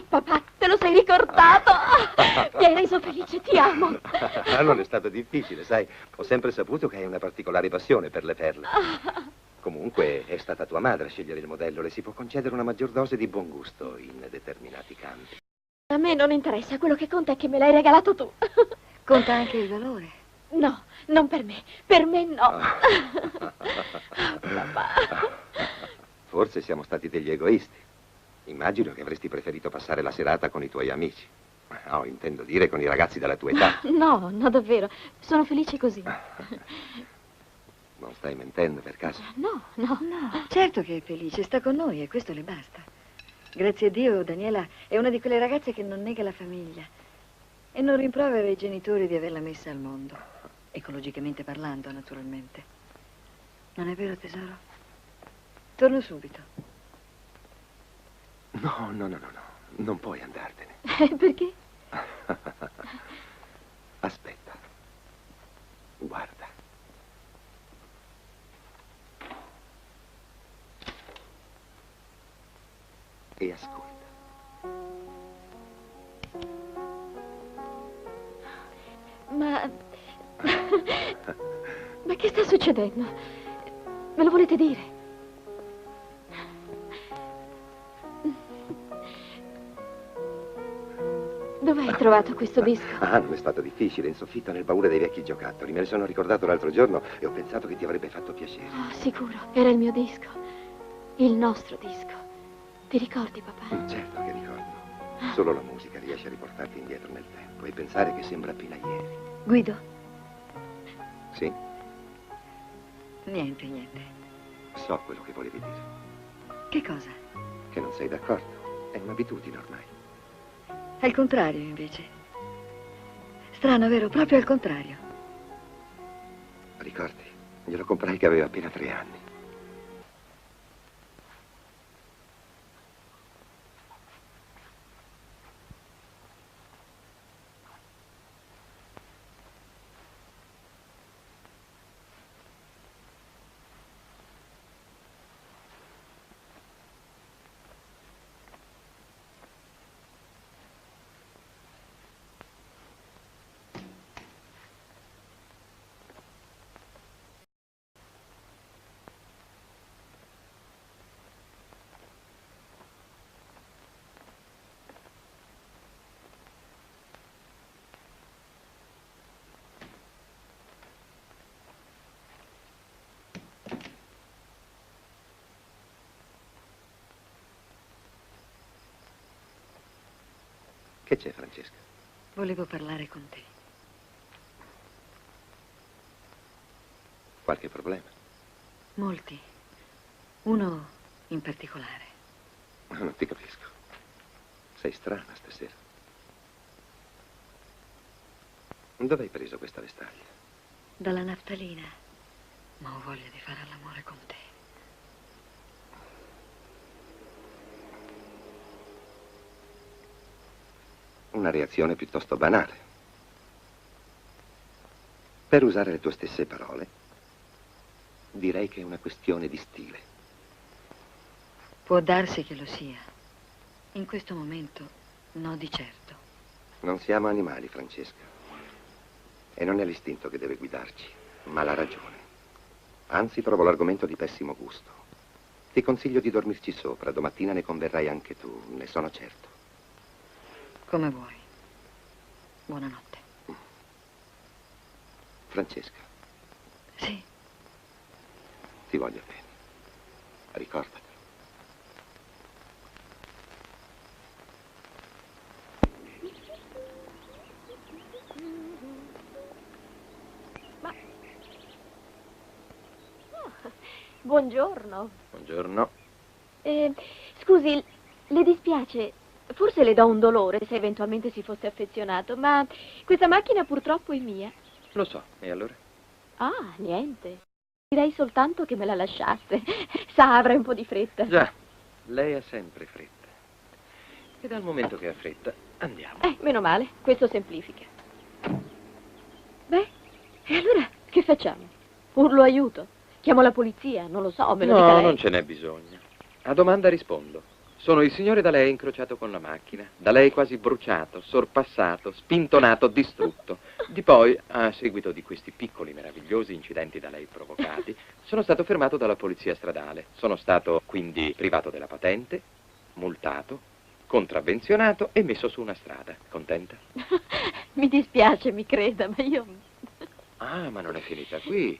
Papà, te lo sei ricordato? Mi hai reso felice, ti amo. Non è stato difficile, sai. Ho sempre saputo che hai una particolare passione per le perle. Comunque è stata tua madre a scegliere il modello. Le si può concedere una maggior dose di buon gusto in determinati campi. A me non interessa, quello che conta è che me l'hai regalato tu. Conta anche il valore. No, non per me. Per me no. Papà. Forse siamo stati degli egoisti. Immagino che avresti preferito passare la serata con i tuoi amici. No, intendo dire con i ragazzi della tua età. No, no, davvero. Sono felice così. Non stai mentendo per caso? No, no. No, certo che è felice, sta con noi e questo le basta. Grazie a Dio, Daniela è una di quelle ragazze che non nega la famiglia e non rimprovera i genitori di averla messa al mondo. Ecologicamente parlando, naturalmente. Non è vero, tesoro? Torno subito. No, non puoi andartene. Perché? Aspetta. Guarda. E ascolta. Ma che sta succedendo? Me lo volete dire? Dove hai trovato questo disco? Non è stato difficile, in soffitta nel baule dei vecchi giocattoli. Me ne sono ricordato l'altro giorno e ho pensato che ti avrebbe fatto piacere. Oh, sicuro, era il mio disco. Il nostro disco. Ti ricordi, papà? Certo che ricordo. Solo la musica riesce a riportarti indietro nel tempo e pensare che sembra appena ieri. Guido? Sì? Niente. So quello che volevi dire. Che cosa? Che non sei d'accordo. È un'abitudine ormai. Al contrario, invece. Strano, vero? Proprio al contrario. Ricordi? Glielo comprai che aveva appena 3 anni. Che c'è, Francesca? Volevo parlare con te. Qualche problema? Molti. Uno in particolare. Non ti capisco. Sei strana stasera. Dove hai preso questa vestaglia? Dalla naftalina. Ma ho voglia di fare l'amore con te. Una reazione piuttosto banale. Per usare le tue stesse parole, direi che è una questione di stile. Può darsi che lo sia. In questo momento, no di certo. Non siamo animali, Francesca. E non è l'istinto che deve guidarci, ma la ragione. Anzi, trovo l'argomento di pessimo gusto. Ti consiglio di dormirci sopra. Domattina ne converrai anche tu, ne sono certo. Come vuoi. Buonanotte. Francesca, Sì. ti voglio bene. Ricordati. Buongiorno. Buongiorno. Scusi, le dispiace? Forse le do un dolore se eventualmente si fosse affezionato, ma questa macchina purtroppo è mia. Lo so, e allora? Ah, niente. Direi soltanto che me la lasciasse. Sa, avrei un po' di fretta. Già, lei ha sempre fretta. E dal momento che ha fretta, andiamo. Meno male, questo semplifica. Beh, e allora che facciamo? Urlo aiuto? Chiamo la polizia? Non lo so, me lo dica No, lei. non ce n'è bisogno. A domanda rispondo. Sono il signore da lei incrociato con la macchina, da lei quasi bruciato, sorpassato, spintonato, distrutto. Di poi, a seguito di questi piccoli meravigliosi incidenti da lei provocati, sono stato fermato dalla polizia stradale. Sono stato quindi privato della patente, multato, contravvenzionato e messo su una strada. Contenta? Mi dispiace, mi creda, ma io... Ah, ma non è finita qui.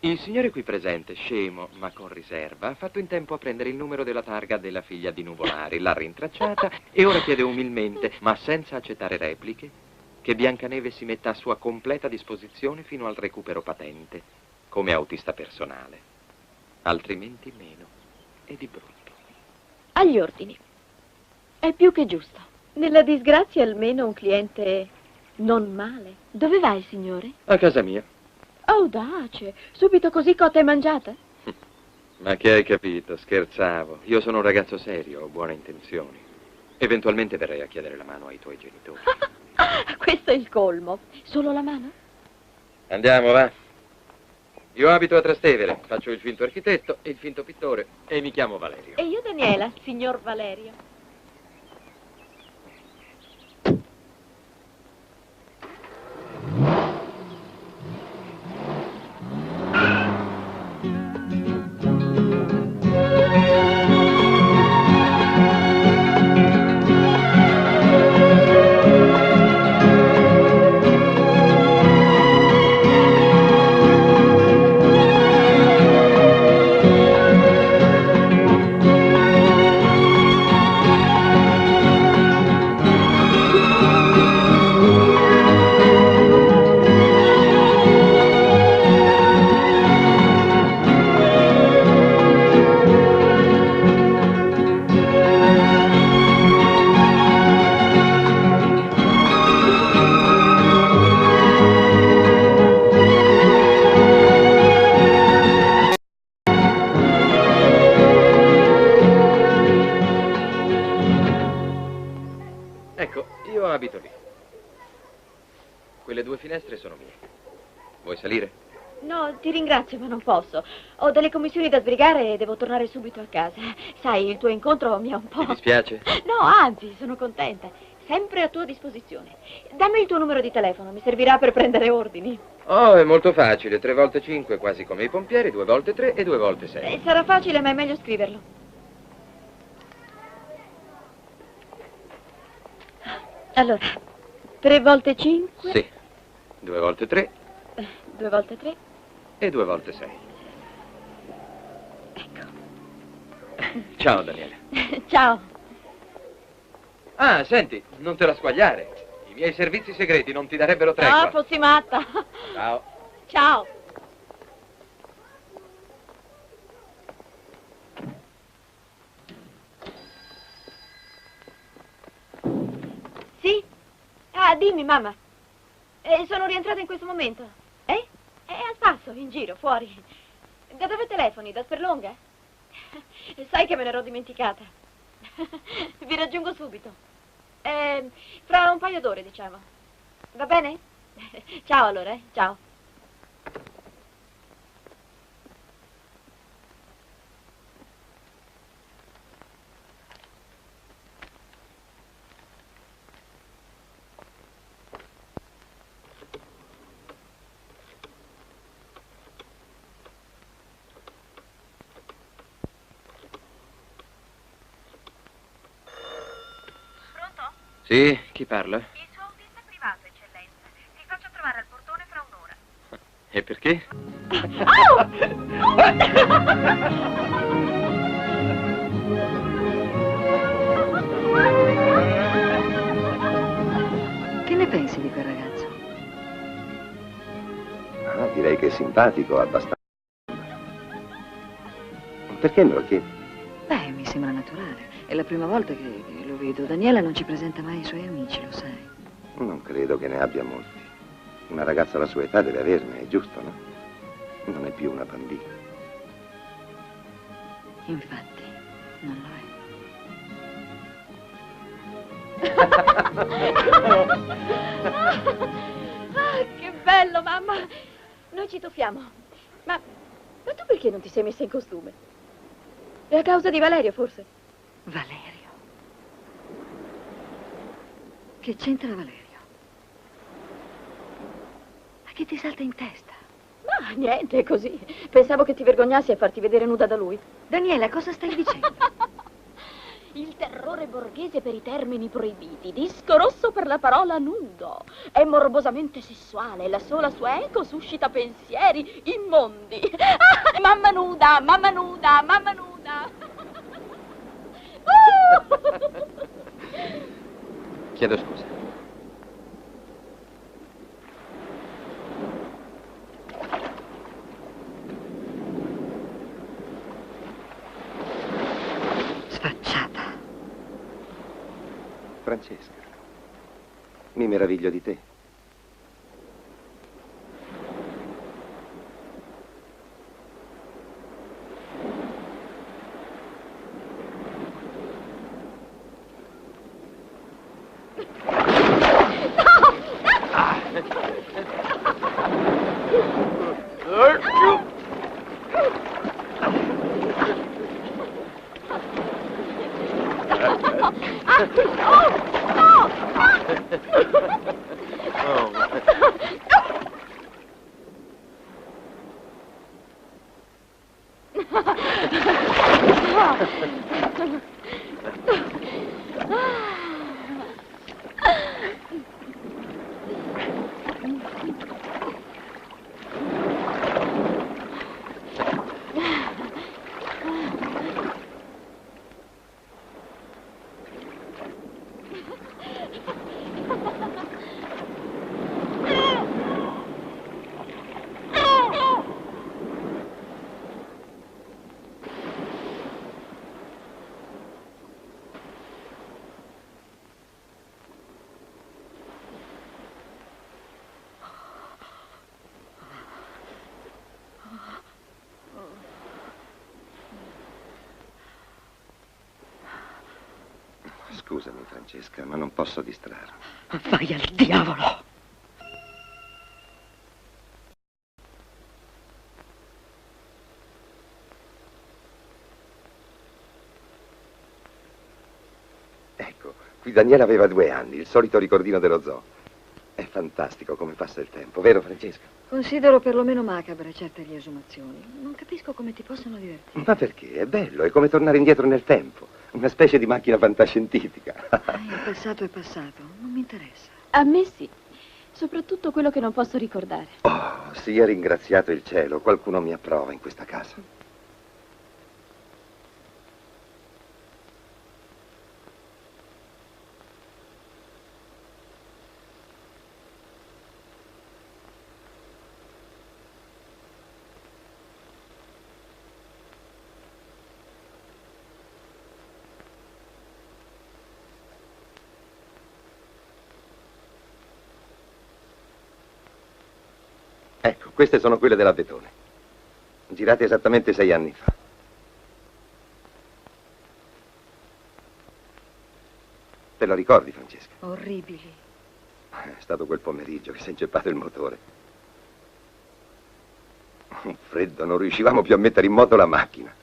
Il signore qui presente, scemo ma con riserva, ha fatto in tempo a prendere il numero della targa della figlia di Nuvolari, l'ha rintracciata e ora chiede umilmente, ma senza accettare repliche, che Biancaneve si metta a sua completa disposizione fino al recupero patente, come autista personale. Altrimenti meno, e di brutto. Agli ordini. È più che giusto. Nella disgrazia almeno un cliente non male. Dove va il signore? A casa mia. Audace. Subito così cotta e mangiata? Ma che hai capito? Scherzavo. Io sono un ragazzo serio, ho buone intenzioni. Eventualmente verrei a chiedere la mano ai tuoi genitori. Questo è il colmo. Solo la mano? Andiamo, va. Io abito a Trastevere, faccio il finto architetto e il finto pittore e mi chiamo Valerio. E io Daniela, signor Valerio. Ecco, io abito lì. Quelle 2 finestre sono mie. Vuoi salire? No, ti ringrazio, ma non posso. Ho delle commissioni da sbrigare e devo tornare subito a casa. Sai, il tuo incontro mi ha un po'... Ti dispiace? No, anzi, sono contenta. Sempre a tua disposizione. Dammi il tuo numero di telefono, mi servirà per prendere ordini. Oh, è molto facile. 3 volte 5, quasi come i pompieri, 2 volte 3 e 2 volte 6. Sarà facile, ma è meglio scriverlo. Allora, 3 volte 5? Sì. 2 volte 3 2 volte 3? e 2 volte 6. Ecco. Ciao, Daniele. Ciao. Ah, senti, non te la squagliare. I miei servizi segreti non ti darebbero tregua. Ah, fossi matta. Ciao. Ciao. Sì? Ah, dimmi, mamma. Sono rientrata in questo momento. Eh? È al passo, in giro, fuori. Da dove telefoni? Da Sperlonga? Sai che me l'ero dimenticata. Vi raggiungo subito. Fra un paio d'ore, diciamo. Va bene? Ciao allora, ciao. Sì, chi parla? Il suo autista privato, eccellenza. Ti faccio trovare al portone fra un'ora. E perché? Che ne pensi di quel ragazzo? Ah, direi che è simpatico, abbastanza. Perché me lo chiedi? Beh, mi sembra naturale. È la prima volta che lo vedo. Daniela non ci presenta mai i suoi amici, lo sai. Non credo che ne abbia molti. Una ragazza alla sua età deve averne, è giusto, no? Non è più una bambina. Infatti, non lo Ah, che bello, mamma. Noi ci tuffiamo. Ma tu perché non ti sei messa in costume? È a causa di Valerio, forse? è. Valerio. Che c'entra Valerio? Ma che ti salta in testa? Ma niente, è così. Pensavo che ti vergognassi a farti vedere nuda da lui. Daniela, cosa stai dicendo? Il terrore borghese per i termini proibiti, disco rosso per la parola nudo. È morbosamente sessuale, la sola sua eco suscita pensieri immondi. Ah, mamma nuda, mamma nuda, mamma nuda. Chiedo scusa. Sfacciata. Francesca, mi meraviglio di te. Scusami, Francesca, ma non posso distrarmi. Vai al diavolo! Ecco, qui Daniela aveva 2 anni, il solito ricordino dello zoo. È fantastico come passa il tempo, vero Francesca? Considero perlomeno macabre certe riesumazioni. Non capisco come ti possano divertire. Ma perché? È bello, è come tornare indietro nel tempo. Una specie di macchina fantascientifica. Il passato è passato, non mi interessa. A me sì. Soprattutto quello che non posso ricordare. Oh, sia ringraziato il cielo, qualcuno mi approva in questa casa. Ecco, queste sono quelle dell'Abetone. Girate esattamente 6 anni fa. Te lo ricordi, Francesca? Orribili. È stato quel pomeriggio che si è inceppato il motore. Un freddo, non riuscivamo più a mettere in moto la macchina.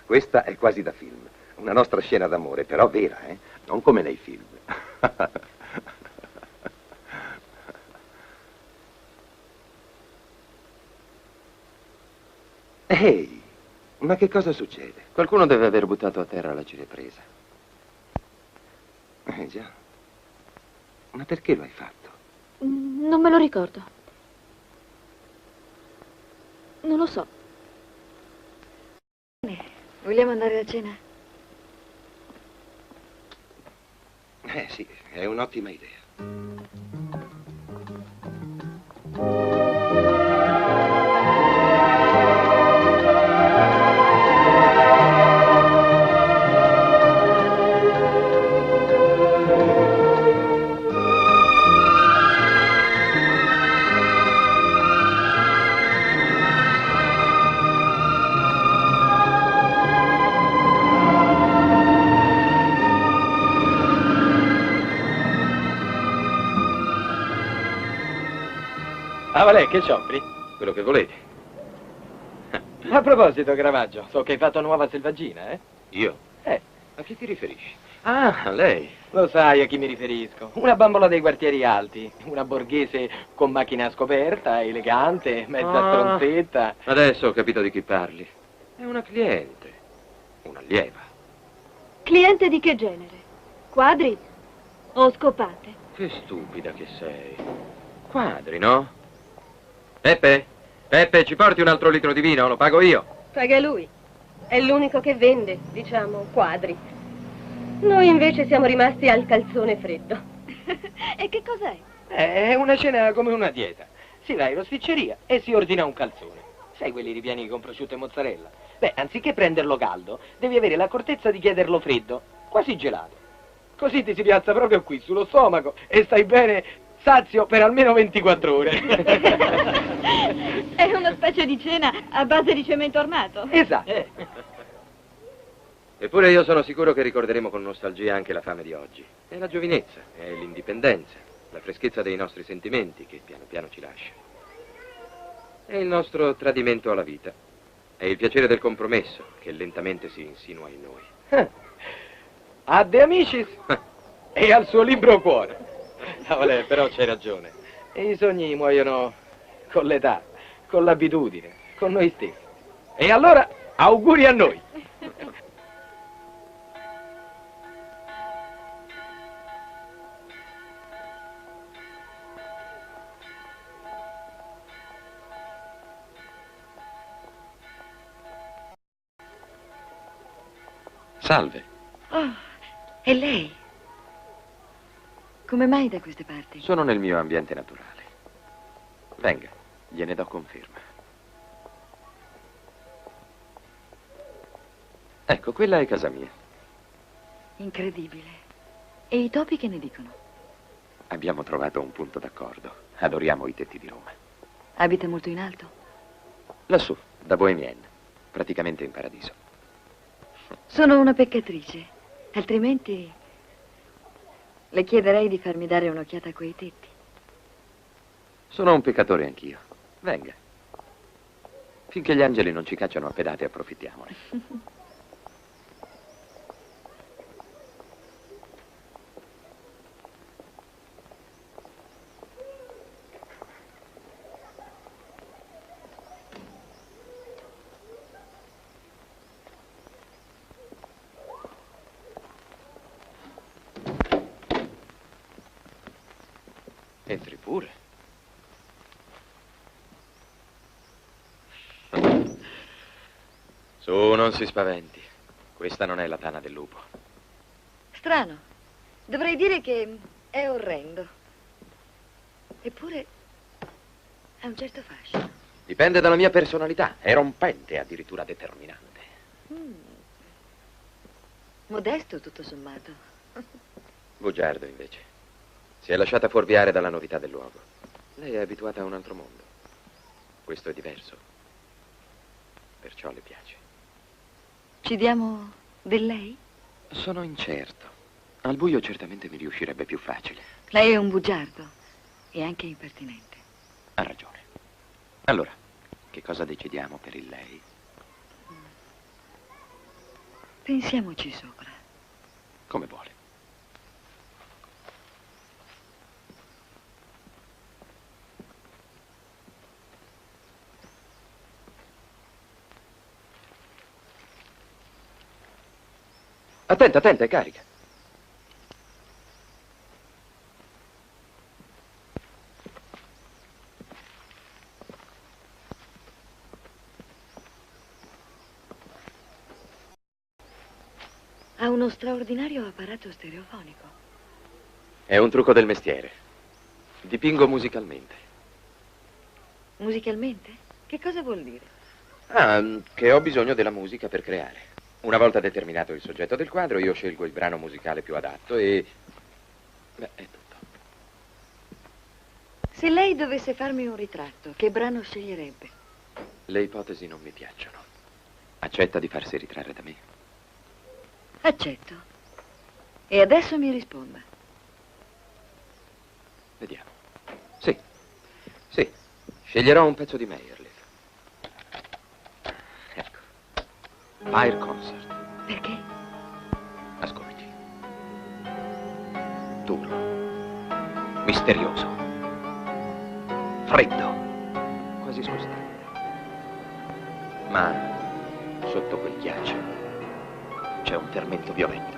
Questa è quasi da film. Una nostra scena d'amore, però vera, eh? Non come nei film. Ehi, ma che cosa succede? Qualcuno deve aver buttato a terra la cinepresa. Già. Ma perché lo hai fatto? Non me lo ricordo. Non lo so. Vogliamo andare a cena? Sì, è un'ottima idea. Ah, Valè, che c'offri? Quello che volete. A proposito, Caravaggio, so che hai fatto nuova selvaggina, eh? Io? Eh, A chi ti riferisci? Ah, a lei. lo sai a chi mi riferisco. Una bambola dei quartieri alti, una borghese con macchina a scoperta, elegante, mezza stronzetta. Adesso ho capito di chi parli. È una cliente. Un'allieva. Cliente di che genere? Quadri o scopate? Che stupida che sei. Quadri, no? Peppe? Peppe, ci porti un altro litro di vino? Lo pago io. Paga lui. È l'unico che vende, diciamo, quadri. Noi invece siamo rimasti al calzone freddo. E che cos'è? È una cena come una dieta. Si va in rosticceria e si ordina un calzone. Sai quelli ripieni con prosciutto e mozzarella? Beh, anziché prenderlo caldo, devi avere l'accortezza di chiederlo freddo, quasi gelato. Così ti si piazza proprio qui, sullo stomaco, e stai bene sazio per almeno 24 ore. È una specie di cena a base di cemento armato. Esatto. Eppure io sono sicuro che ricorderemo con nostalgia anche la fame di oggi. È la giovinezza, è l'indipendenza, la freschezza dei nostri sentimenti che piano piano ci lascia. È il nostro tradimento alla vita. È il piacere del compromesso che lentamente si insinua in noi. A De Amicis e al suo libro cuore. Ah, Valè, però c'hai ragione. E i sogni muoiono con l'età, con l'abitudine, con noi stessi. E allora, auguri a noi. Salve. Oh, è lei? Come mai da queste parti? Sono nel mio ambiente naturale. Venga, gliene do conferma. Ecco, quella è casa mia. Incredibile. E i topi che ne dicono? Abbiamo trovato un punto d'accordo. Adoriamo i tetti di Roma. Abita molto in alto? Lassù, da Bohemienne, praticamente in paradiso. Sono una peccatrice, altrimenti le chiederei di farmi dare un'occhiata a quei tetti. Sono un peccatore anch'io. Venga. Finché gli angeli non ci cacciano a pedate, approfittiamone. Entri pure. Su, non si spaventi. Questa non è la tana del lupo. Strano. Dovrei dire che è orrendo. Eppure ha un certo fascino. Dipende dalla mia personalità. È rompente, addirittura determinante. Modesto, tutto sommato. Bugiardo, invece. Si è lasciata fuorviare dalla novità del luogo. Lei è abituata a un altro mondo. Questo è diverso. Perciò le piace. Ci diamo del lei? Sono incerto. Al buio certamente mi riuscirebbe più facile. Lei è un bugiardo e anche impertinente. Ha ragione. Allora, che cosa decidiamo per il lei? Pensiamoci sopra. Come vuole. Attenta, attenta, è carica. Ha uno straordinario apparato stereofonico. È un trucco del mestiere. Dipingo musicalmente. Musicalmente? Che cosa vuol dire? Che ho bisogno della musica per creare. Una volta determinato il soggetto del quadro, io scelgo il brano musicale più adatto e... Beh, è tutto. Se lei dovesse farmi un ritratto, che brano sceglierebbe? Le ipotesi non mi piacciono. Accetta di farsi ritrarre da me? Accetto. E adesso mi risponda. Vediamo. Sì. Sì. Sceglierò un pezzo di Meyerlich. Ecco. Fire Concert. Perché? Ascolti. Duro. Misterioso. Freddo. Quasi scostante. Ma sotto quel ghiaccio c'è un fermento violento.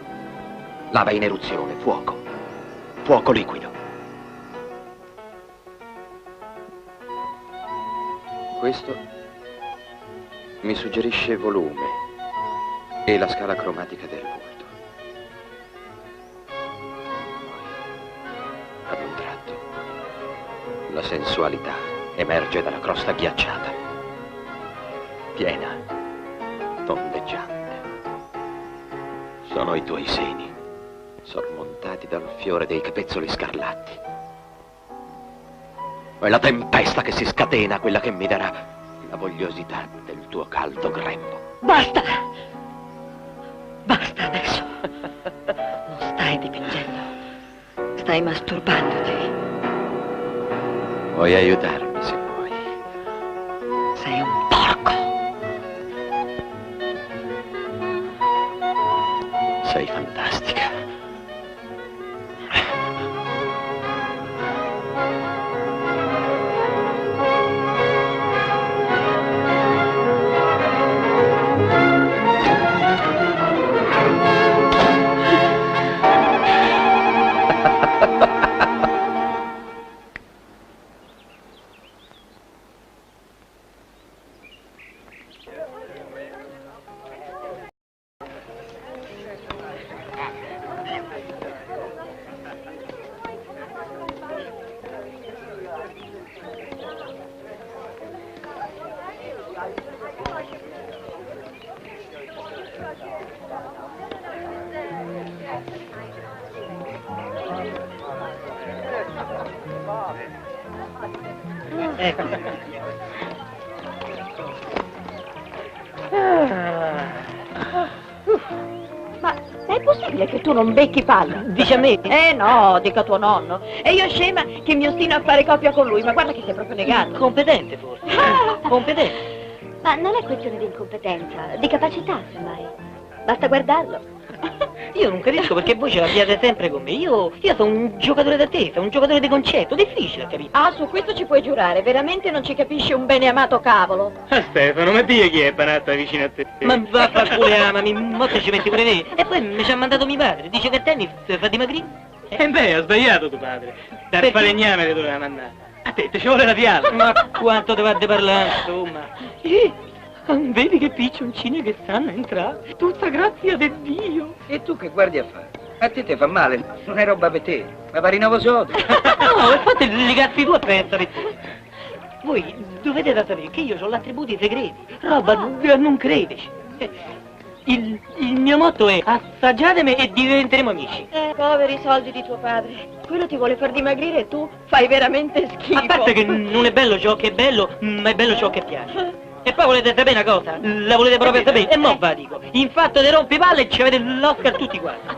Lava in eruzione, fuoco. Fuoco liquido. Questo mi suggerisce volume e la scala cromatica del volto. Poi, ad un tratto, la sensualità emerge dalla crosta ghiacciata, piena, tondeggiante. Sono i tuoi seni, sormontati dal fiore dei capezzoli scarlatti. È la tempesta che si scatena, quella che mi darà la vogliosità del tuo caldo grembo. Basta! Basta adesso. Non stai dipingendo. Stai masturbandoti. Vuoi aiutarmi se vuoi? Sei un porco. Sei fantastica. Ma è possibile che tu non becchi palla? Dice a me? No, dica tuo nonno. E io scema che mi ostino a fare coppia con lui, ma guarda che sei proprio negato. Competente forse. Competente. Ma non è questione di incompetenza, di capacità, semmai. Basta guardarlo. Io non capisco perché voi ce l'abbiate sempre con me. Io sono un giocatore d'attesa, un giocatore di concetto, difficile a capire. Ah, su questo ci puoi giurare, veramente non ci capisce un bene amato cavolo. Stefano, ma Dio chi è Panatta vicino a te? Ma va a far pure amami, mo te ci metti pure te. E poi mi ci ha mandato mio padre, dice che a tennis fa dimagrire. Beh, ha sbagliato tuo padre. Dal falegname ti doveva mandare. A te ci vuole la fiala. Ma quanto te va di parlare, insomma. Vedi che piccioncini che stanno a entrare. Tutta grazia di Dio. E tu che guardi a fare? A te fa male, non è roba per te, ma pare nuovo sodo. No, fate i cazzi tu a pensare. Voi dovete da sapere che io ho attributi segreti, roba a non crederci. Il mio motto è assaggiatemi e diventeremo amici. Poveri soldi di tuo padre. Quello ti vuole far dimagrire e tu fai veramente schifo. A parte che non è bello ciò che è bello, ma è bello ciò che piace. E poi volete sapere una cosa? La volete proprio sapere? E mo' va dico, in fatto di rompipalle ci avete l'Oscar tutti quanti.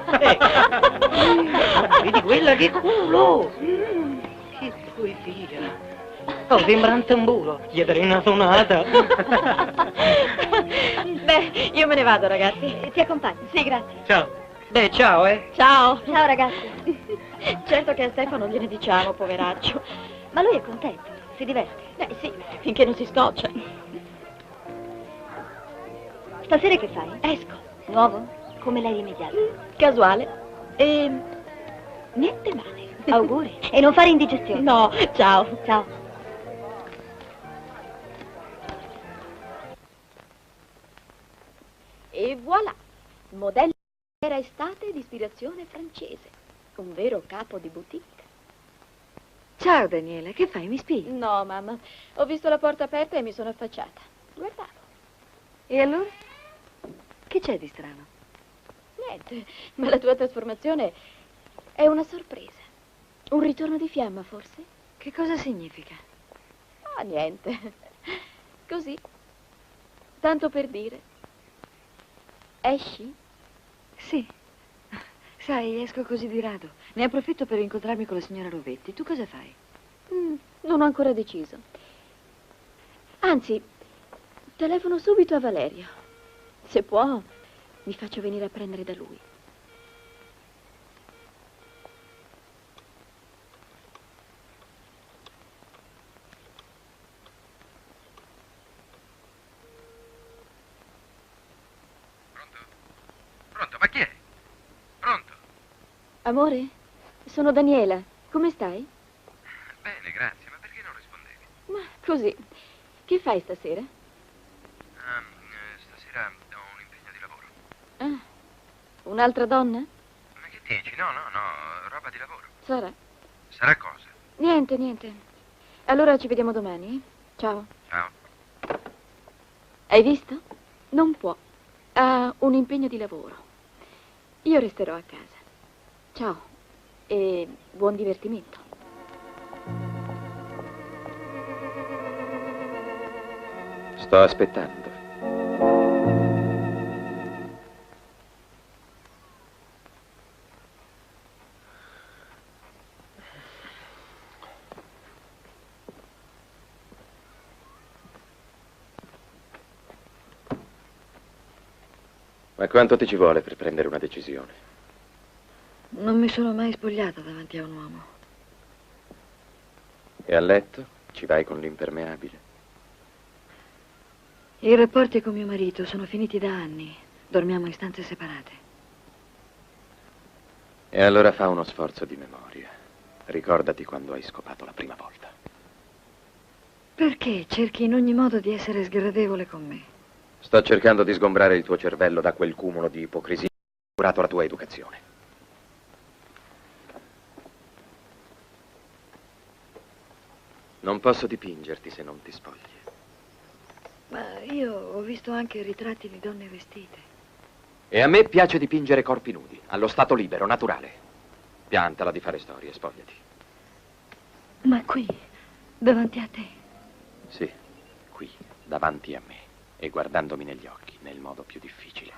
Vedi quella che culo! Che poi figlia! Oh, sembra un tamburo, gli darei una sonata. Beh, io me ne vado, ragazzi. Ti accompagno. Sì, grazie. Ciao. Beh, ciao, Ciao. Ciao ragazzi. Certo che a Stefano gliene diciamo, poveraccio. Ma lui è contento, si diverte. Beh, sì, finché non si scoccia. Stasera che fai? Esco. Nuovo? Come l'hai rimediato? Casuale. E niente male. Auguri. E non fare indigestione. No, ciao. Ciao. E voilà, modello era estate di ispirazione francese. Un vero capo di boutique. Ciao Daniela, che fai? Mi spii? No, mamma, ho visto la porta aperta e mi sono affacciata. Guardavo. E allora? Che c'è di strano? Niente, ma la tua trasformazione è una sorpresa. Un ritorno di fiamma, forse? Che cosa significa? Ah, niente. Così. Tanto per dire. Esci? Sì. Sai, esco così di rado. Ne approfitto per incontrarmi con la signora Rovetti. Tu cosa fai? Non ho ancora deciso. Anzi, telefono subito a Valerio. Se può, mi faccio venire a prendere da lui. Pronto, ma chi è? Pronto? Amore, sono Daniela. Come stai? Bene, grazie, ma perché non rispondevi? Ma così. Che fai stasera? Stasera ho un impegno di lavoro. Ah, un'altra donna? Ma che dici? No, roba di lavoro. Sarà. Sarà cosa? Niente, niente. Allora ci vediamo domani, eh? Ciao. Ciao. Hai visto? Non può. Ha un impegno di lavoro. Io resterò a casa. Ciao. E buon divertimento. Sto aspettando. Ma quanto ti ci vuole per prendere una decisione? Non mi sono mai spogliata davanti a un uomo. E a letto? Ci vai con l'impermeabile? I rapporti con mio marito sono finiti da anni. Dormiamo in stanze separate. E allora fa uno sforzo di memoria. Ricordati quando hai scopato la prima volta. Perché cerchi in ogni modo di essere sgradevole con me? Sto cercando di sgombrare il tuo cervello da quel cumulo di ipocrisia che ha curato la tua educazione. Non posso dipingerti se non ti spogli. Ma io ho visto anche ritratti di donne vestite. E a me piace dipingere corpi nudi, allo stato libero, naturale. Piantala di fare storie, spogliati. Ma qui, davanti a te. Sì, qui, davanti a me, e guardandomi negli occhi, nel modo più difficile.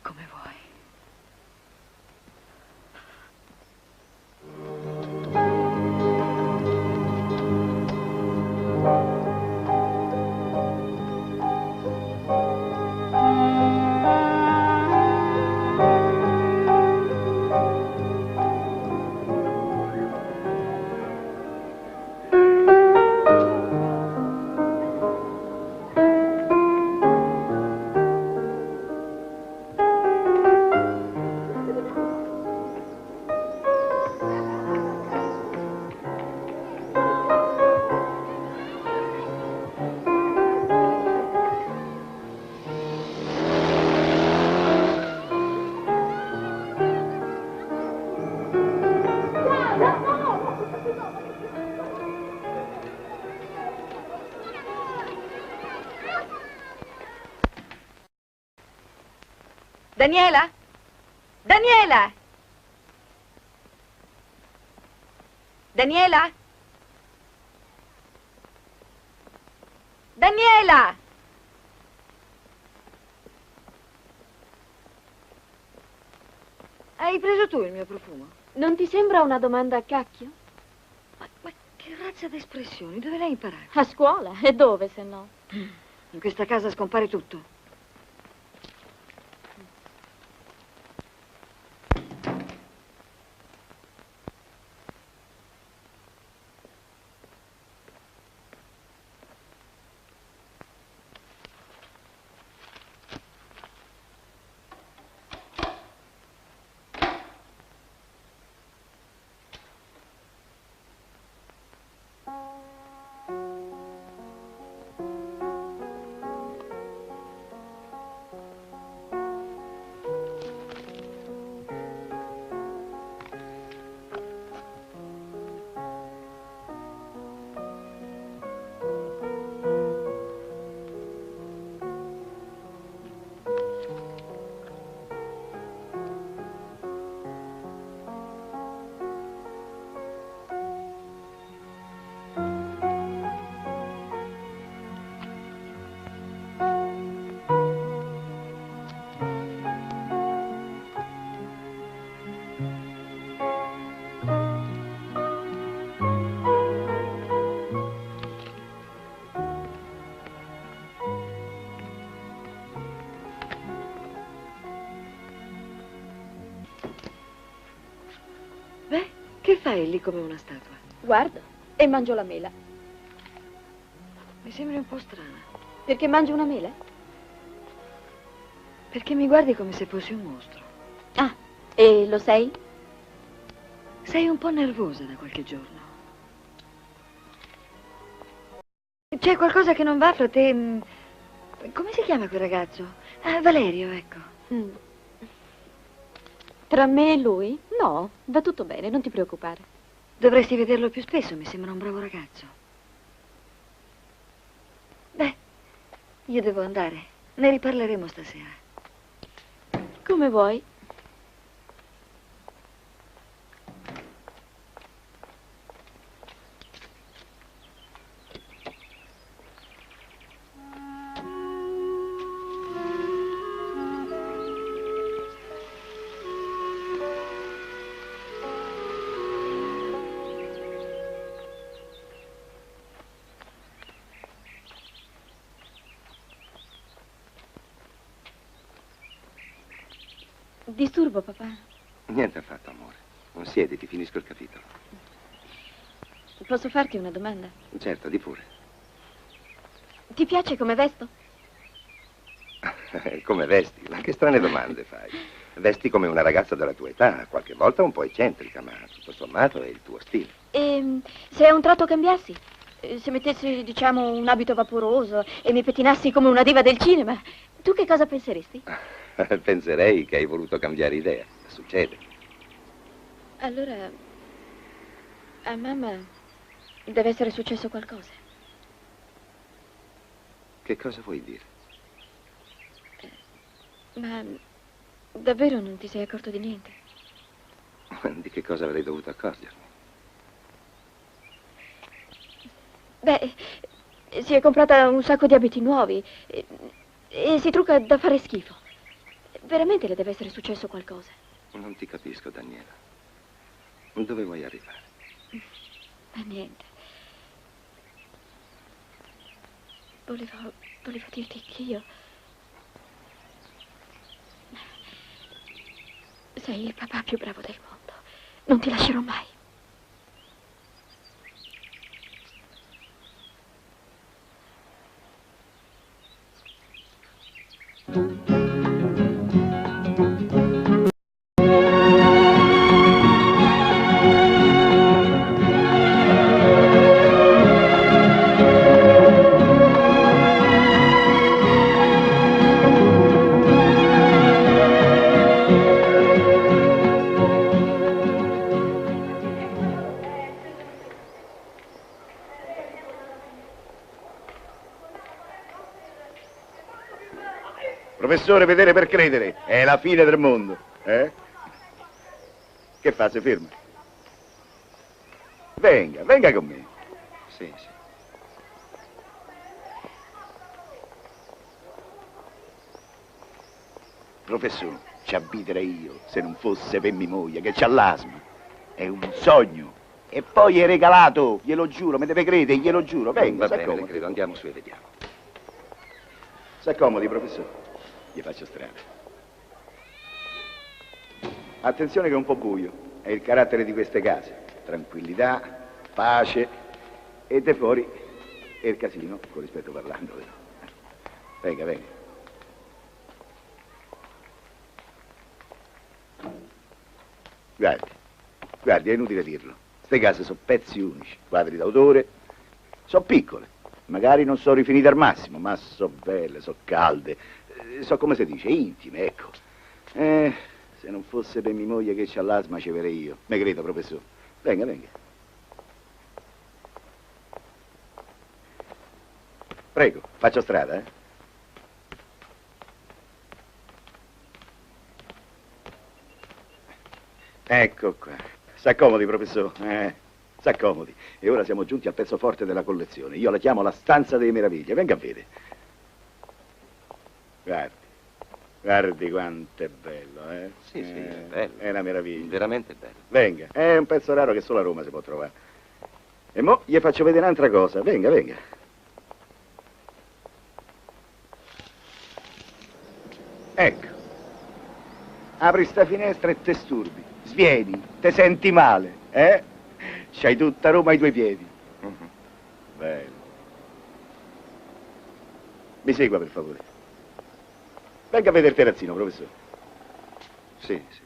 Come vuoi. Daniela? Daniela? Daniela? Daniela? Hai preso tu il mio profumo? Non ti sembra una domanda a cacchio? Ma che razza di espressioni? Dove l'hai imparato? A scuola? E dove, se no? In questa casa scompare tutto. Beh, che fai lì come una statua? Guardo e mangio la mela. Mi sembri un po' strana. Perché mangio una mela? Perché mi guardi come se fossi un mostro. Ah, e lo sei? Sei un po' nervosa da qualche giorno. C'è qualcosa che non va fra te? Come si chiama quel ragazzo? Ah, Valerio, ecco. Mm. Tra me e lui? No, va tutto bene, non ti preoccupare. Dovresti vederlo più spesso, mi sembra un bravo ragazzo. Beh, io devo andare. Ne riparleremo stasera. Come vuoi. Disturbo, papà. Niente affatto, amore. Non siediti, finisco il capitolo. Posso farti una domanda? Certo, di pure. Ti piace come vesto? Come vesti? Ma che strane domande fai? Vesti come una ragazza della tua età, qualche volta un po' eccentrica, ma tutto sommato è il tuo stile. E se a un tratto cambiassi? Se mettessi, diciamo, un abito vaporoso e mi pettinassi come una diva del cinema, tu che cosa penseresti? Penserei che hai voluto cambiare idea. Succede. Allora, a mamma deve essere successo qualcosa. Che cosa vuoi dire? Ma davvero non ti sei accorto di niente? Di che cosa avrei dovuto accorgermi? Beh, si è comprata un sacco di abiti nuovi e si trucca da fare schifo. Veramente le deve essere successo qualcosa. Non ti capisco, Daniela. Dove vuoi arrivare? Ma niente. Volevo dirti che io... Sei il papà più bravo del mondo. Non ti lascerò mai. Professore, vedere per credere, è la fine del mondo, eh? Che fa, si ferma? Venga, venga con me. Sì, sì. Professore, ci abiterei io se non fosse per mia moglie che c'ha l'asma. È un sogno. E poi è regalato, glielo giuro, mi deve credere, glielo giuro. Venga, Va bene, le s'accomodi. credo, andiamo su e vediamo. S'accomodi, professore. Gli faccio strada. Attenzione che è un po' buio. È il carattere di queste case. Tranquillità, pace e de fuori è il casino, con rispetto parlando. Venga, venga. Guardi, è inutile dirlo. Queste case sono pezzi unici, quadri d'autore, sono piccole. Magari non sono rifinite al massimo, ma sono belle, sono calde, so come si dice, intime, ecco. Se non fosse per mia moglie che c'ha l'asma ci verrei io. Me credo, professore. Venga, venga. Prego, faccio strada, eh? Ecco qua. S'accomodi, professore. S'accomodi. E ora siamo giunti al pezzo forte della collezione. Io la chiamo la stanza delle meraviglie. Venga a vedere. Guardi quanto è bello, eh? Sì, sì, è bello. È una meraviglia. Veramente bello. Venga, è un pezzo raro che solo a Roma si può trovare. E mo' gli faccio vedere un'altra cosa. Venga, venga. Ecco. Apri sta finestra e te sturbi. Svieni, te senti male, eh? C'hai tutta Roma ai tuoi piedi. Bello. Mi segua, per favore. Venga a vedere il terrazzino, professore. Sì, sì.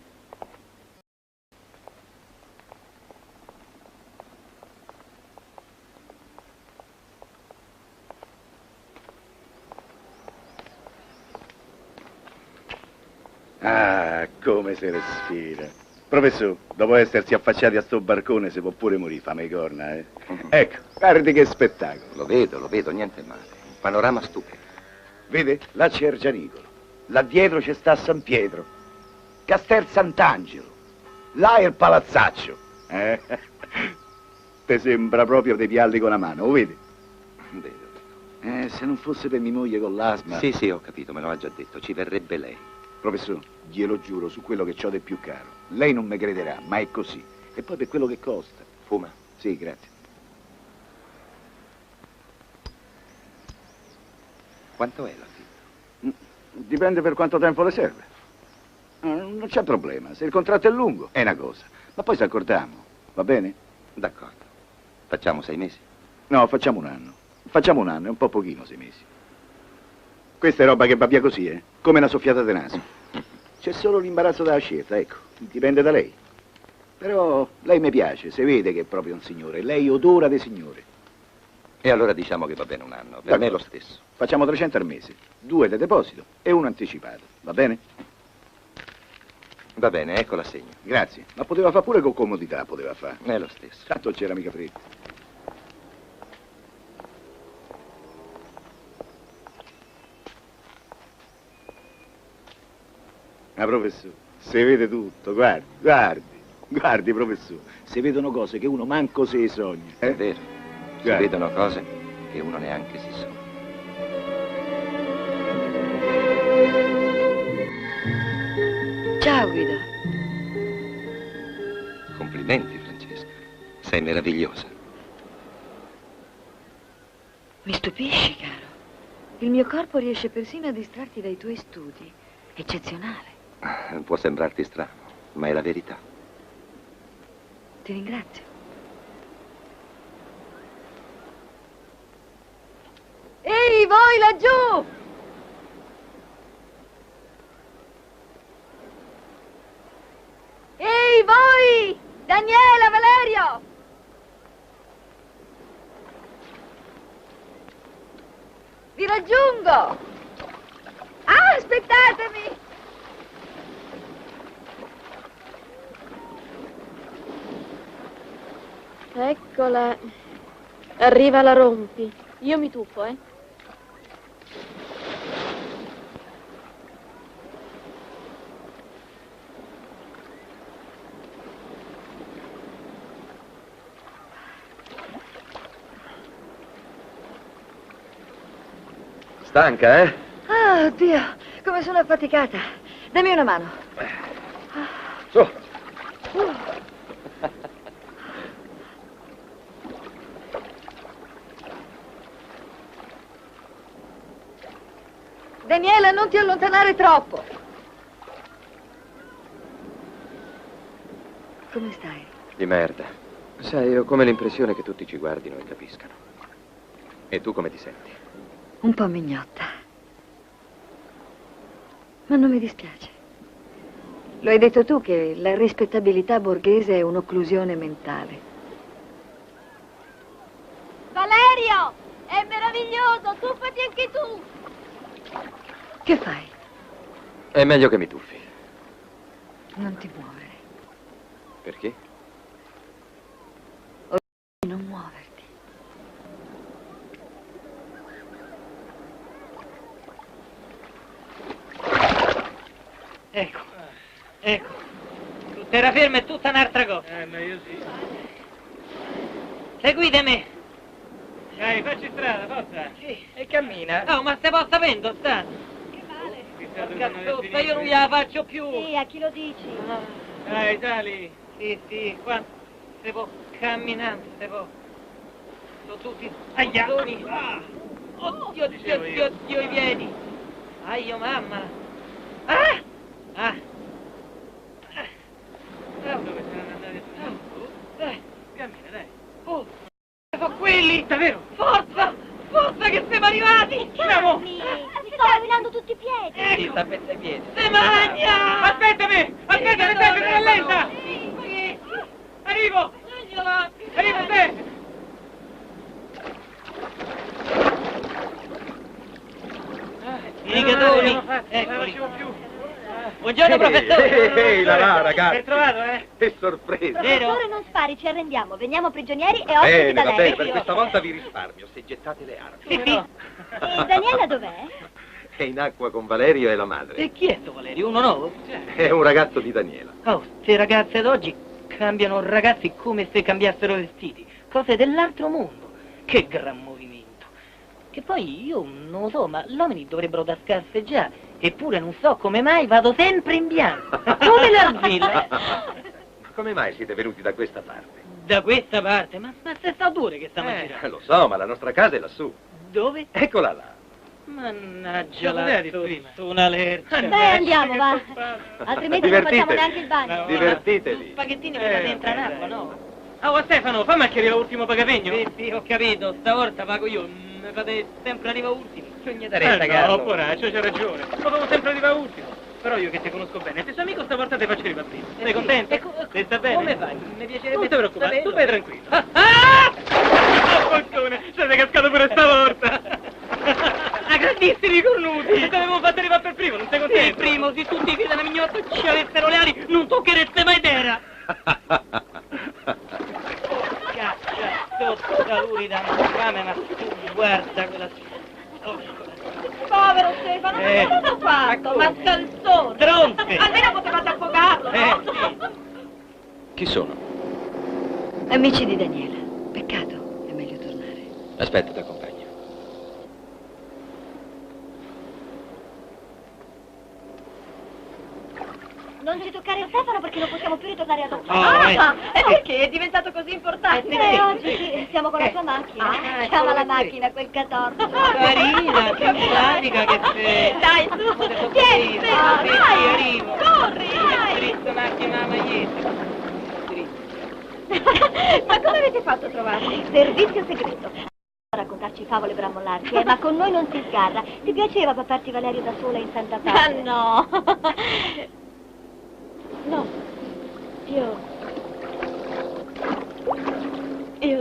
Ah, come si respira. Professore, dopo essersi affacciati a sto barcone si può pure morire, fame di corna, eh? Ecco, guardi che spettacolo. Lo vedo, niente male. Un panorama stupendo. Vede? Là c'è il Gianicolo. Là dietro c'è sta San Pietro. Castel Sant'Angelo. Là è il palazzaccio. Te sembra proprio dei pialli con la mano, lo vedi? Vedo. Se non fosse per mia moglie con l'asma... Sì, sì, ho capito, me lo ha già detto. Ci verrebbe lei. Professore, glielo giuro su quello che c'ho del più caro. Lei non mi crederà, ma è così. E poi per quello che costa. Fuma? Sì, grazie. Quanto è l'affitto? Dipende per quanto tempo le serve. Non c'è problema. Se il contratto è lungo, è una cosa. Ma poi ci accordiamo, va bene? D'accordo. Facciamo 6 mesi? No, facciamo un anno. Facciamo un anno, è un po' pochino 6 mesi. Questa è roba che va via così, eh? Come una soffiata di naso. C'è solo l'imbarazzo della scelta, ecco. Dipende da lei. Però lei mi piace, si vede che è proprio un signore. Lei odora di signore. E allora diciamo che va bene un anno. Per me è lo stesso. Facciamo 300 al mese. 2 di deposito e 1 anticipato. Va bene? Va bene, ecco l'assegno. Grazie. Ma poteva fare pure con comodità, poteva fare. È lo stesso. Tanto c'era mica freddo. Ah, professore, si vede tutto, guardi, professore, si vedono cose che uno manco se sogna. È vero, si vedono cose che uno neanche si sogna. Ciao, Guido. Complimenti, Francesca, sei meravigliosa. Mi stupisci, caro. Il mio corpo riesce persino a distrarti dai tuoi studi. Eccezionale. Può sembrarti strano, ma è la verità. Ti ringrazio. Ehi, voi laggiù! Ehi, voi! Daniela, Valerio! Vi raggiungo! Ah, aspettatemi! Eccola. Arriva la Rompi. Io mi tuffo, eh? Stanca, eh? Ah, oddio, come sono affaticata. Dammi una mano. Su. Daniela, non ti allontanare troppo. Come stai? Di merda. Sai, ho come l'impressione che tutti ci guardino e capiscano. E tu come ti senti? Un po' mignotta. Ma non mi dispiace. Lo hai detto tu che la rispettabilità borghese è un'occlusione mentale. Valerio! È meraviglioso! Tuffati anche tu! Che fai? È meglio che mi tuffi. Non ti muovere. Perché? Non muoverti. Ecco, ecco. Tu terra ferma è tutta un'altra cosa. Ma io sì. Seguitemi. Dai, facci strada, forza. Sì. E cammina. Oh, ma se posso sapendo, sta? Cazzuzza, io non gliela faccio più. Sì, a chi lo dici? Dai, sali. Sì, qua si può camminare, si può. Sono tutti Aia. bottoni. Oddio, oddio, i piedi. Aio, mamma. Ah! Dove sono andati? Cammina, dai. Oh, sono quelli! Davvero? Forza! Forza che siamo arrivati! Siamo! Mi sto rovinando tutti i piedi! Sì, sta pezza i piedi. Se magna! Aspettami! Aspettami, te, che non è lenta! Sì. Arrivo! Arrivo, te! I rigatoni! Eccoli. Buongiorno, professore! Ehi, là, ragazzi! Hai trovato, eh? Che sorpresa! Vero? Professore, non spari, ci arrendiamo. Veniamo prigionieri e ospiti Bene, da va lei. bene, per questa volta vi risparmio, se gettate le armi. Sì. E Daniela dov'è? È in acqua con Valerio e la madre. E chi è sto Valerio? Uno nuovo? È un ragazzo di Daniela. Oh, ste ragazze d'oggi cambiano ragazzi come se cambiassero vestiti. Cose dell'altro mondo. Che gran movimento. Che poi io non lo so, ma gli uomini dovrebbero da scarseggiare. Eppure non so come mai vado sempre in bianco. Come l'argilla. Ma come mai siete venuti da questa parte? Da questa parte? Ma se sta dure che stiamo a girare. Lo so, ma la nostra casa è lassù. Dove? Eccola là. Mannaggia Non la poteva dire prima. su una lercia. Beh, andiamo, va. Altrimenti non facciamo Divertitevi. neanche il bagno. Divertitevi. Spaghettini prima di entrare in acqua, no? Oh, Stefano, fammi anche arriva l'ultimo pagapegno. Sì, ho capito, stavolta pago io, mi fate sempre arriva ultimi. Sogna da No, poraccio, c'ha ragione. Lo devo sempre arrivare ultimo. Però io che ti conosco bene, se sei amico stavolta ti faccio arrivare prima. Sei contento? Ti sta bene? Come fai? Mi piacerebbe Non ti preoccupare, saperlo. tu vai tranquillo. Oh, porcone, siete cascato pure stavolta. A grandissimi cornuti. Ti avevo fatto arrivare per primo, non sei contento? Sì, primo, se tutti i piedi della mignotto ci avessero le ali, non tocchereste mai terra. Caccia, sotto da lurida, fame, ma tu guarda quella... Povero Stefano, ma cosa ha fatto? Ma scalzone! Stronzi! Almeno potevate affogarlo, no? Sì. Chi sono? Amici di Daniela. Peccato, è meglio tornare. Aspetta, ti accompagno. Non ci toccare Stefano perché non possiamo più ritornare ad Ottone. E perché è diventato così importante? Oggi sì, siamo con la sua macchina. Chiama la macchina quel catorzo. Carina, che pratica che sei. Dai, su, tieni, Stefano, Sì, dai, arrivo. corri, dai. Dritto macchina maglietta. Ma come avete fatto a trovarli? Servizio segreto. Raccontarci favole per ammollarti, ma con noi non si sgarra. Ti piaceva paparti Valerio da sola in Santa Ah, Pace? no. No, io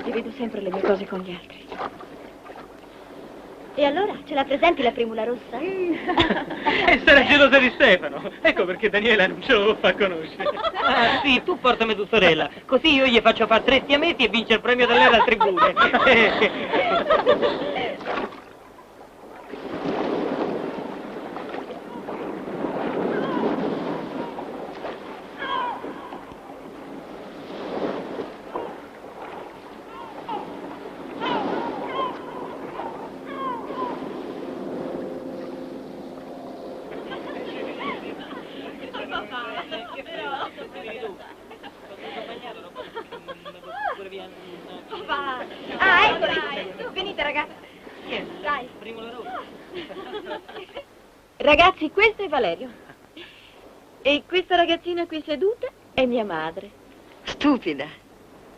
divido sempre le mie cose con gli altri. E allora, ce la presenti la primula rossa? E sarà gelosa di Stefano. Ecco perché Daniela non ce lo fa conoscere. Ah, sì, tu portami tua sorella, così io gli faccio fare 3 siamesi e vince il premio dell'era al tribune. Ragazzi, questo è Valerio. E questa ragazzina qui seduta è mia madre. Stupida.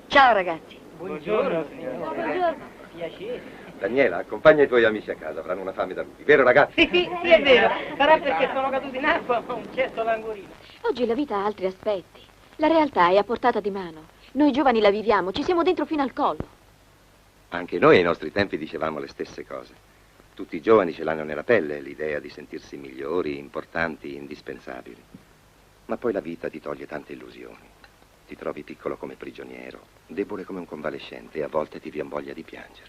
Ciao, ragazzi. Buongiorno, signora. Buongiorno. Piacere. Daniela, accompagna i tuoi amici a casa, avranno una fame da lupi, vero ragazzi? Sì, è vero. Sarà perché sono caduti in acqua un certo langurino. Oggi la vita ha altri aspetti. La realtà è a portata di mano. Noi giovani la viviamo, ci siamo dentro fino al collo. Anche noi ai nostri tempi dicevamo le stesse cose. Tutti i giovani ce l'hanno nella pelle, l'idea di sentirsi migliori, importanti, indispensabili. Ma poi la vita ti toglie tante illusioni. Ti trovi piccolo come prigioniero, debole come un convalescente e a volte ti viene voglia di piangere.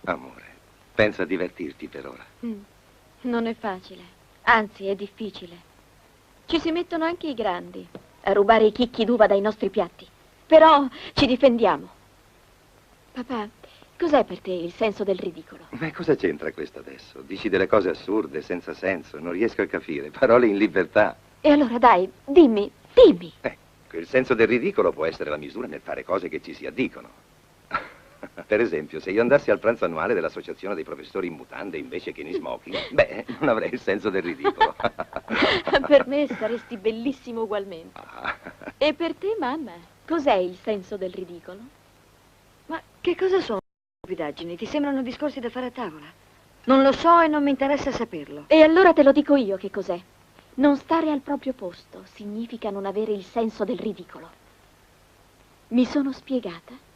Amore, pensa a divertirti per ora. Non è facile, anzi è difficile. Ci si mettono anche i grandi a rubare i chicchi d'uva dai nostri piatti. Però ci difendiamo. Papà, cos'è per te il senso del ridicolo? Ma cosa c'entra questo adesso? Dici delle cose assurde, senza senso, non riesco a capire. Parole in libertà. E allora dai, dimmi. Ecco, il senso del ridicolo può essere la misura nel fare cose che ci si addicono. Per esempio, se io andassi al pranzo annuale dell'associazione dei professori in mutande invece che in smoking, beh, non avrei il senso del ridicolo. Per me saresti bellissimo ugualmente. E per te, mamma, cos'è il senso del ridicolo? Ma che cosa sono stupidaggini? Ti sembrano discorsi da fare a tavola? Non lo so e non mi interessa saperlo. E allora te lo dico io che cos'è. Non stare al proprio posto significa non avere il senso del ridicolo. Mi sono spiegata?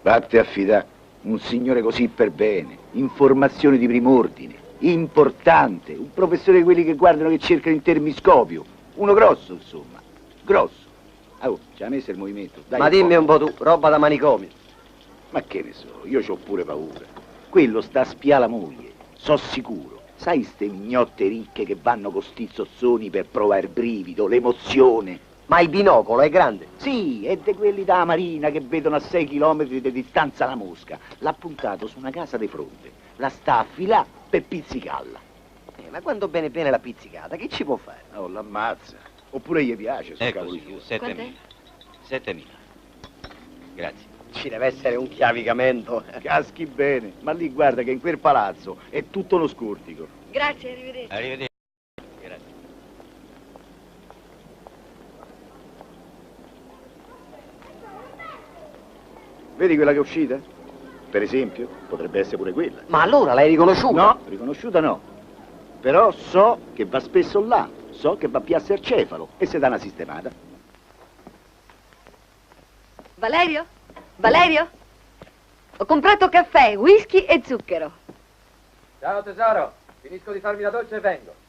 Vatti a fidare, un signore così per bene, informazioni di prim'ordine, importante, un professore di quelli che guardano che cercano in termiscopio, uno grosso insomma, grosso. Oh, ci ha messo il movimento. Dai, ma dimmi un po' tu, roba da manicomio. Ma che ne so, io c'ho pure paura. Quello sta a spiare la moglie, so sicuro. Sai ste mignotte ricche che vanno con sti zozzoni per provare il brivido, l'emozione? Ma il binocolo è grande? Sì, è di quelli da Marina che vedono a 6 chilometri di distanza la mosca. L'ha puntato su una casa di fronte, la sta a filà per pizzicarla. Ma quando bene bene la pizzicata, che ci può fare? Oh, l'ammazza. Oppure gli piace, sto Ecco, cavolo signor, suo. 7.000. 7.000. Grazie. Ci deve essere un chiavicamento. Caschi bene, ma lì guarda che in quel palazzo è tutto uno scortico. Grazie, arrivederci. Arrivederci. Grazie. Vedi quella che è uscita? Per esempio, potrebbe essere pure quella. Ma allora l'hai riconosciuta? No, riconosciuta no. Però so che va spesso là, so che va a Piazza Ercefalo e se dà una sistemata. Valerio? Valerio? Ho comprato caffè, whisky e zucchero. Ciao tesoro, finisco di farmi la doccia e vengo.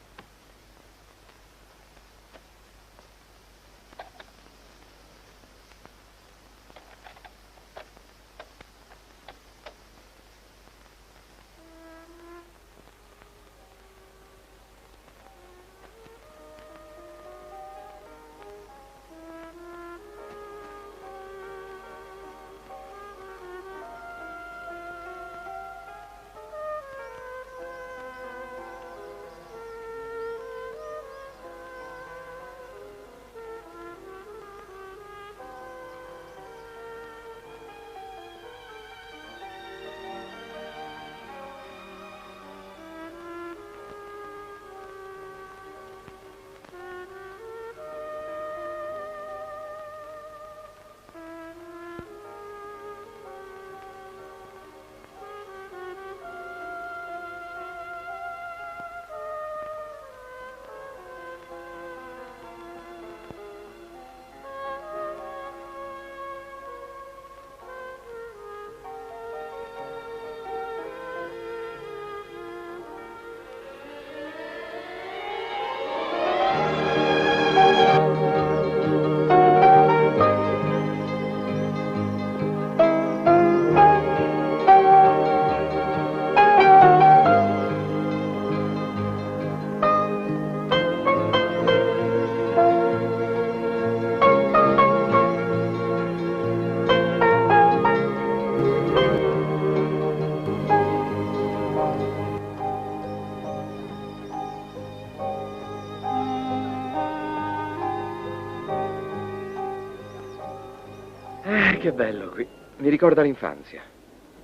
Che bello qui. Mi ricorda l'infanzia.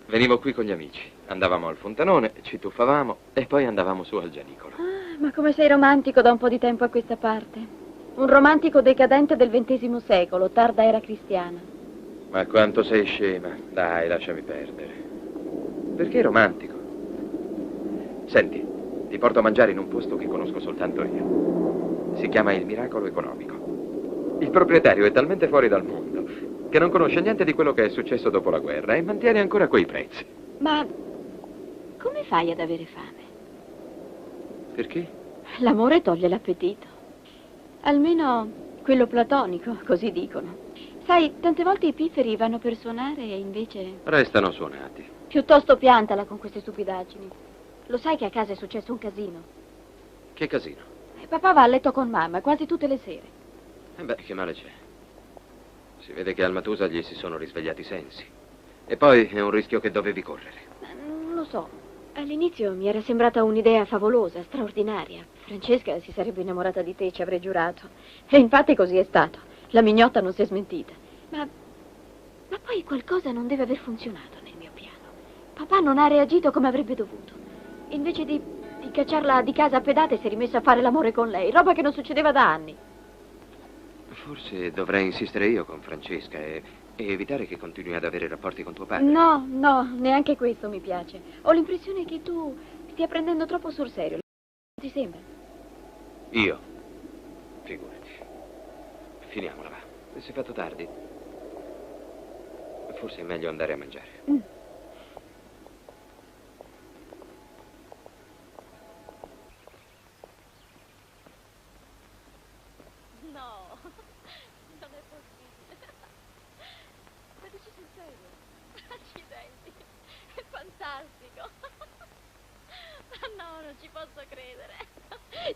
Venivo qui con gli amici. Andavamo al fontanone, ci tuffavamo e poi andavamo su al Gianicolo. Ah, ma come sei romantico da un po' di tempo a questa parte. Un romantico decadente del XX secolo, tarda era cristiana. Ma quanto sei scema. Dai, lasciami perdere. Perché romantico? Senti, ti porto a mangiare in un posto che conosco soltanto io. Si chiama Il Miracolo Economico. Il proprietario è talmente fuori dal mondo che non conosce niente di quello che è successo dopo la guerra e mantiene ancora quei prezzi. Ma come fai ad avere fame? Perché? L'amore toglie l'appetito. Almeno quello platonico, così dicono. Sai, tante volte i pifferi vanno per suonare e invece... Restano suonati. Piuttosto piantala con queste stupidaggini. Lo sai che a casa è successo un casino? Che casino. Papà va a letto con mamma quasi tutte le sere. Beh, che male c'è. Si vede che al Matusa gli si sono risvegliati i sensi. E poi è un rischio che dovevi correre. Non lo so. All'inizio mi era sembrata un'idea favolosa, straordinaria. Francesca si sarebbe innamorata di te, ci avrei giurato. E infatti così è stato. La mignotta non si è smentita. Ma poi qualcosa non deve aver funzionato nel mio piano. Papà non ha reagito come avrebbe dovuto. Invece di cacciarla di casa a pedate si è rimesso a fare l'amore con lei, roba che non succedeva da anni. Forse dovrei insistere io con Francesca e evitare che continui ad avere rapporti con tuo padre. No, neanche questo mi piace. Ho l'impressione che tu stia prendendo troppo sul serio. Ti sembra? Io? Figurati. Finiamola, va. Si è fatto tardi. Forse è meglio andare a mangiare. No, non è possibile. Ma dici sul serio? Accidenti, è fantastico. Ma no, non ci posso credere.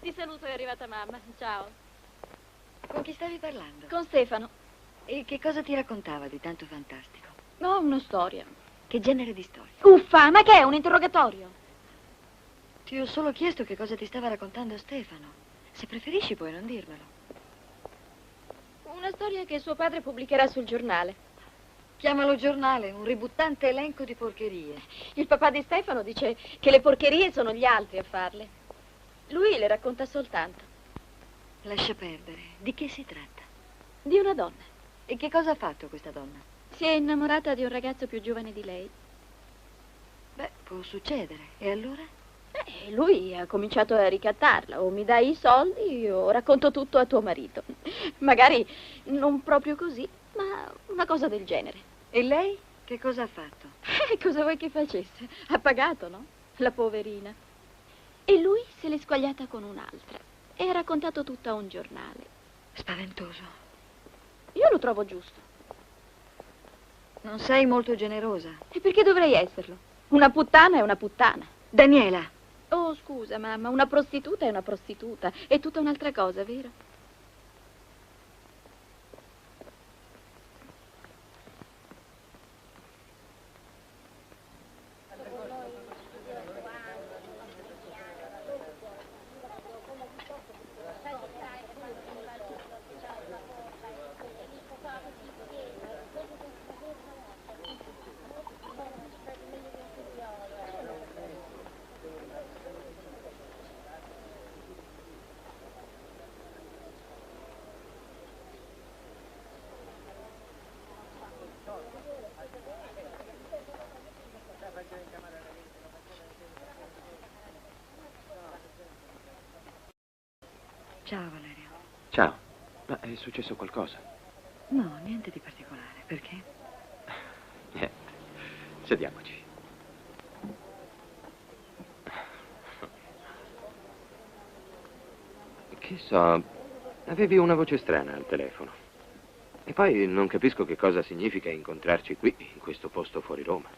Ti saluto, è arrivata mamma. Ciao. Con chi stavi parlando? Con Stefano. E che cosa ti raccontava di tanto fantastico? No, una storia. Che genere di storia? Uffa, ma che è, un interrogatorio? Ti ho solo chiesto che cosa ti stava raccontando Stefano. Se preferisci puoi non dirmelo. Una storia che suo padre pubblicherà sul giornale. Chiamalo giornale, un ributtante elenco di porcherie. Il papà di Stefano dice che le porcherie sono gli altri a farle. Lui le racconta soltanto. Lascia perdere. Di che si tratta? Di una donna. E che cosa ha fatto questa donna? Si è innamorata di un ragazzo più giovane di lei. Beh, può succedere. E allora? Lui ha cominciato a ricattarla. O mi dai i soldi o racconto tutto a tuo marito. Magari non proprio così, ma una cosa del genere. E lei che cosa ha fatto? Cosa vuoi che facesse? Ha pagato, no? La poverina. E lui se l'è squagliata con un'altra. E ha raccontato tutto a un giornale. Spaventoso. Io lo trovo giusto. Non sei molto generosa. E perché dovrei esserlo? Una puttana è una puttana. Daniela. Oh, scusa, mamma, una prostituta è una prostituta. È tutta un'altra cosa, vero? Ciao, Valerio. Ciao. Ma è successo qualcosa? No, niente di particolare. Perché? Niente. Sediamoci. Che so, avevi una voce strana al telefono. E poi non capisco che cosa significa incontrarci qui, in questo posto fuori Roma.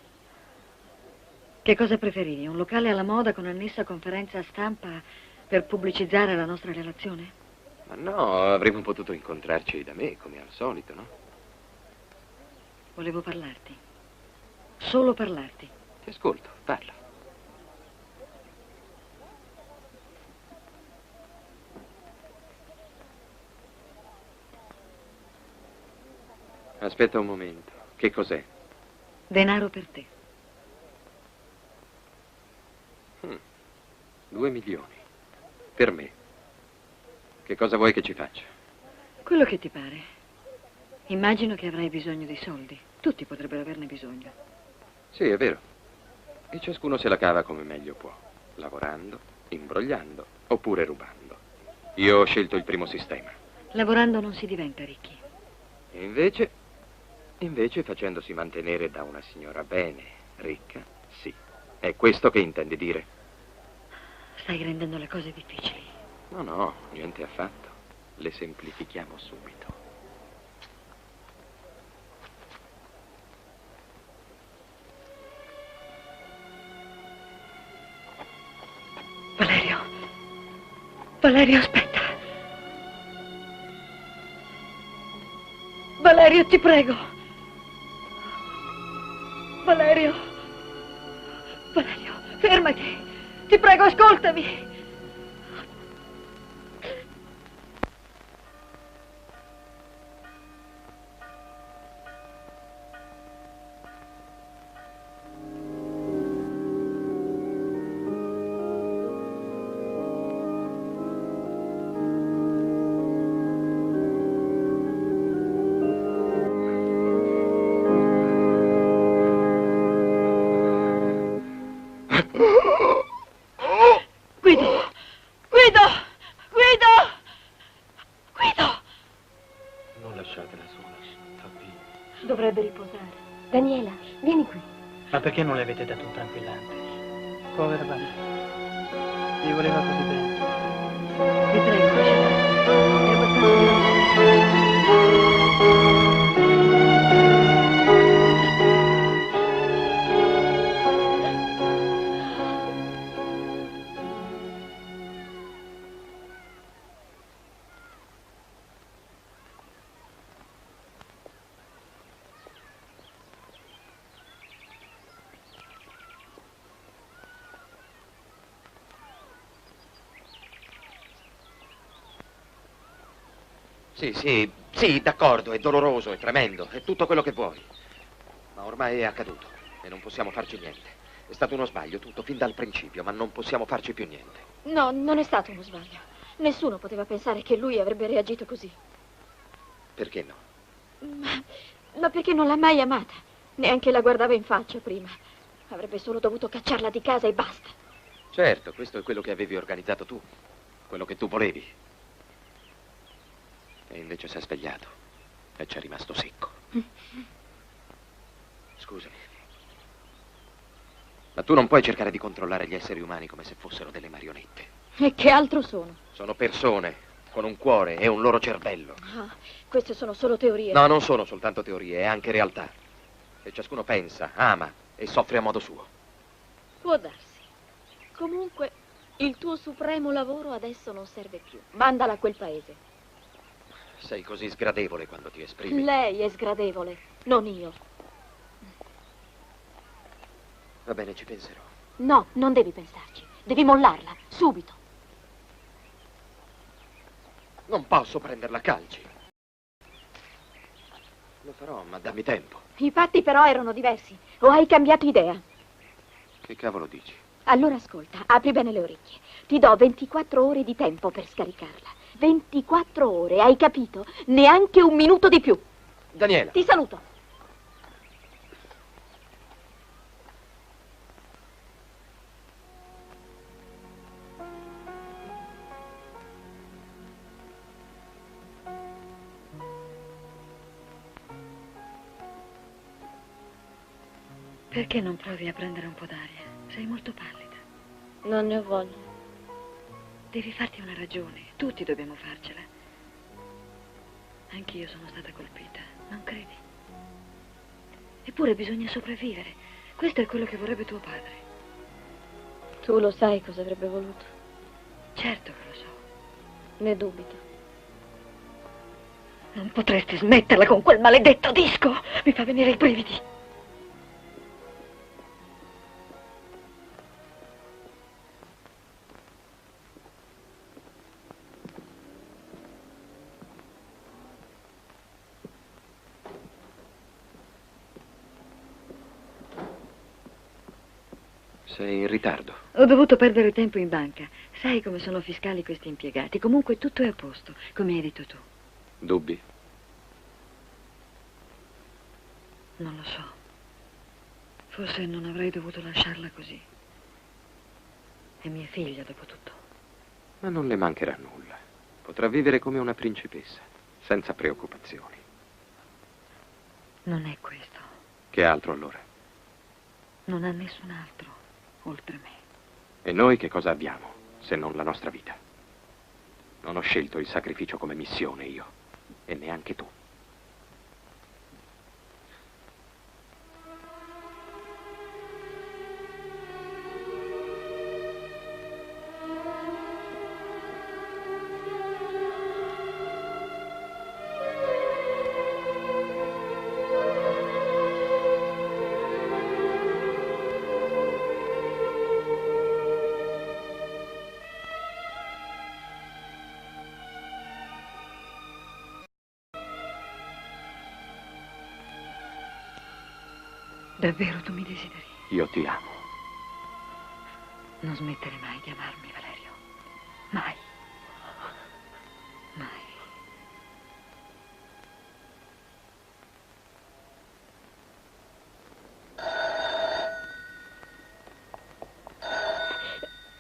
Che cosa preferivi? Un locale alla moda con annessa conferenza stampa per pubblicizzare la nostra relazione? Ma no, avremmo potuto incontrarci da me, come al solito, no? Volevo parlarti. Solo parlarti. Ti ascolto, parla. Aspetta un momento. Che cos'è? Denaro per te. 2 milioni. Per me. Che cosa vuoi che ci faccia? Quello che ti pare. Immagino che avrai bisogno di soldi. Tutti potrebbero averne bisogno. Sì, è vero. E ciascuno se la cava come meglio può. Lavorando, imbrogliando, oppure rubando. Io ho scelto il primo sistema. Lavorando non si diventa ricchi. E invece facendosi mantenere da una signora bene, ricca, sì. È questo che intendi dire? Stai rendendo le cose difficili. No, niente affatto. Le semplifichiamo subito. Valerio. Valerio, aspetta. Valerio, ti prego. Valerio. Valerio, fermati. Ti prego, ascoltami. Dovrebbe riposare. Daniela, vieni qui. Ma perché non le avete dato un tranquillante? Povera bambina. Gli voleva così bene. Vi prego, è abbastanza. Sì, d'accordo, è doloroso, è tremendo, è tutto quello che vuoi. Ma ormai è accaduto e non possiamo farci niente. È stato uno sbaglio tutto fin dal principio, ma non possiamo farci più niente. No, non è stato uno sbaglio. Nessuno poteva pensare che lui avrebbe reagito così. Perché no? Ma perché non l'ha mai amata? Neanche la guardava in faccia prima. Avrebbe solo dovuto cacciarla di casa e basta. Certo, questo è quello che avevi organizzato tu, quello che tu volevi. E invece si è svegliato e ci è rimasto secco. Scusami. Ma tu non puoi cercare di controllare gli esseri umani come se fossero delle marionette. E che altro sono? Sono persone con un cuore e un loro cervello. Ah, queste sono solo teorie. No, non sono soltanto teorie, è anche realtà. E ciascuno pensa, ama e soffre a modo suo. Può darsi. Comunque, il tuo supremo lavoro adesso non serve più. Mandala a quel paese. Sei così sgradevole quando ti esprimi. Lei è sgradevole, non io. Va bene, ci penserò. No, non devi pensarci. Devi mollarla, subito. Non posso prenderla a calci. Lo farò, ma dammi tempo. I patti però erano diversi. O hai cambiato idea? Che cavolo dici? Allora ascolta, apri bene le orecchie. Ti do 24 ore di tempo per scaricarla. 24 ore, hai capito? Neanche un minuto di più. Daniela. Ti saluto. Perché non provi a prendere un po' d'aria? Sei molto pallida. Non ne ho voglia. Devi farti una ragione. Tutti dobbiamo farcela. Anch'io sono stata colpita, non credi? Eppure bisogna sopravvivere. Questo è quello che vorrebbe tuo padre. Tu lo sai cosa avrebbe voluto? Certo che lo so. Ne dubito. Non potresti smetterla con quel maledetto disco. Mi fa venire i brividi. Sei in ritardo. Ho dovuto perdere tempo in banca. Sai come sono fiscali questi impiegati. Comunque tutto è a posto, come hai detto tu. Dubbi? Non lo so. Forse non avrei dovuto lasciarla così. È mia figlia, dopo tutto. Ma non le mancherà nulla. Potrà vivere come una principessa, senza preoccupazioni. Non è questo. Che altro allora? Non ha nessun altro, oltre me. E noi che cosa abbiamo, se non la nostra vita? Non ho scelto il sacrificio come missione io, e neanche tu. Davvero tu mi desideri? Io ti amo. Non smettere mai di amarmi, Valerio. Mai. Mai.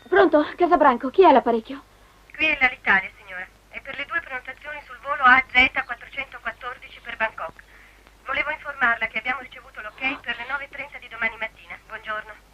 Pronto? Casabranco, chi è all'apparecchio? Qui è l'Alitalia, signora. È per le 2 prenotazioni sul volo AZ414 per Bangkok. Volevo informarla che abbiamo ricevuto l'ok per le 9:30 di domani mattina. Buongiorno.